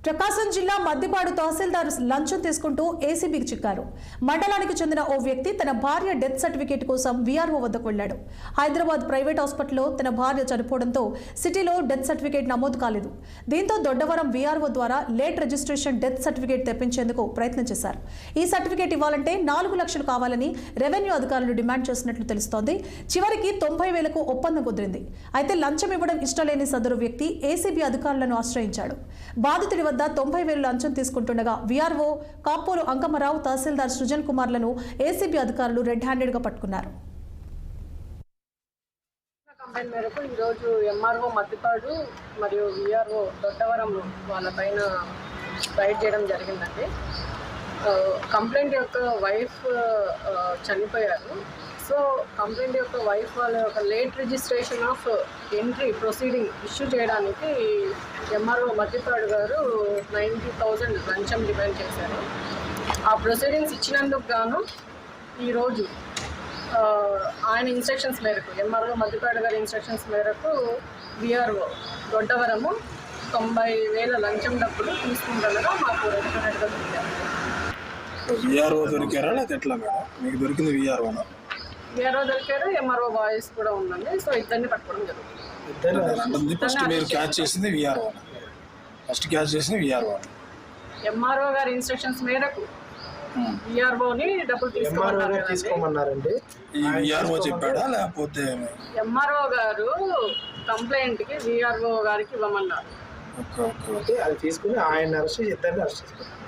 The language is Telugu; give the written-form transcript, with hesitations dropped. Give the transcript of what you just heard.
ప్రకాశం జిల్లా మద్దిపాడు తహసీల్దార్ లంచం తీసుకుంటూ ఏసీబీకి చిక్కారు. మండలానికి చెందిన ఓ వ్యక్తి తన భార్య డెత్ సర్టిఫికేట్ కోసం వీఆర్ఓ వద్దకు వెళ్లాడు. హైదరాబాద్ ప్రైవేట్ హాస్పిటల్లో తన భార్య చనిపోవడంతో సిటీలో డెత్ సర్టిఫికేట్ నమోదు కాలేదు. దీంతో దొడ్డవరం వీఆర్ఓ ద్వారా లేట్ రిజిస్ట్రేషన్ డెత్ సర్టిఫికేట్ తెప్పించేందుకు ప్రయత్నం చేశారు. ఈ సర్టిఫికేట్ ఇవ్వాలంటే 4 లక్షలు కావాలని రెవెన్యూ అధికారులు డిమాండ్ చేసినట్లు తెలుస్తోంది. చివరికి 90,000కు ఒప్పందం కుదిరింది. అయితే లంచం ఇవ్వడం ఇష్టలేని సదరు వ్యక్తి ఏసీబీ అధికారులను ఆశ్రయించాడు. బాధితుడి వద్ద 90,000 లంచం తీసుకుంటుండగా వీఆర్ఓ కాపోలు అంకమరావు, తహసీల్దార్ సృజన్ కుమార్లను ఏసీబీ అధికారులు రెడ్ హ్యాండెడ్ గా పట్టుకున్నారు. కంప్లైంట్ మేరకు ఈరోజు ఎంఆర్ఓ మద్దిపాడు మరియు వీఆర్ఓ దొడ్డవరం వాళ్ళపైన రైడ్ చేయడం జరిగిందండి. కంప్లైంట్ యొక్క వైఫ్ చనిపోయారు. సో కంప్లైంట్ యొక్క వైఫ్ వాళ్ళ యొక్క late registration of entry proceeding issue చేయడానికి ఎంఆర్ఓ మద్దిపాడు గారు 90,000 లంచం డిమాండ్ చేశారు. ఆ ప్రొసీడింగ్స్ ఇచ్చినందుకు గాను ఈరోజు ఆయన ఇన్స్ట్రక్షన్స్ మేరకు, ఎంఆర్ఓ మద్దిపాడు గారి ఇన్స్ట్రక్షన్స్ మేరకు వీఆర్ఓ దొడ్డవరము 90,000 లంచం డబ్బులు తీసుకుంటుండగా మాకు రెస్టారెంట్గా దొరికారు. వీఆర్ఓ దొరికారా లేదా ఎట్లా మేడం? మీకు దొరికింది వీఆర్ఓనా? వీఆర్ఓ దొరికారు, ఎంఆర్ఓ వాయిస్ కూడా ఉందండి. సో ఇద్దరిని పట్టుకోవడం జరుగుతుంది. ఫస్ట్ మీరు క్యాచ్ చేసింది వీఆర్ఓ, ఫస్ట్ క్యాచ్ చేసింది వీఆర్ఓ. ఎంఆర్ఓ గారి ఇన్స్ట్రక్షన్స్ మేరకు వీఆర్ఓని డబ్బులు తీసుకోమన్నారండి. ఈ వీఆర్ఓ చెప్పాడా లేకపోతే? ఎంఆర్ఓ గారు కంప్లైంట్కి వీఆర్ఓ గారికి ఇవ్వమన్నారు. అది తీసుకుని ఆయన అరెస్ట్, ఇద్దరిని అరెస్ట్ చేసుకున్నారు.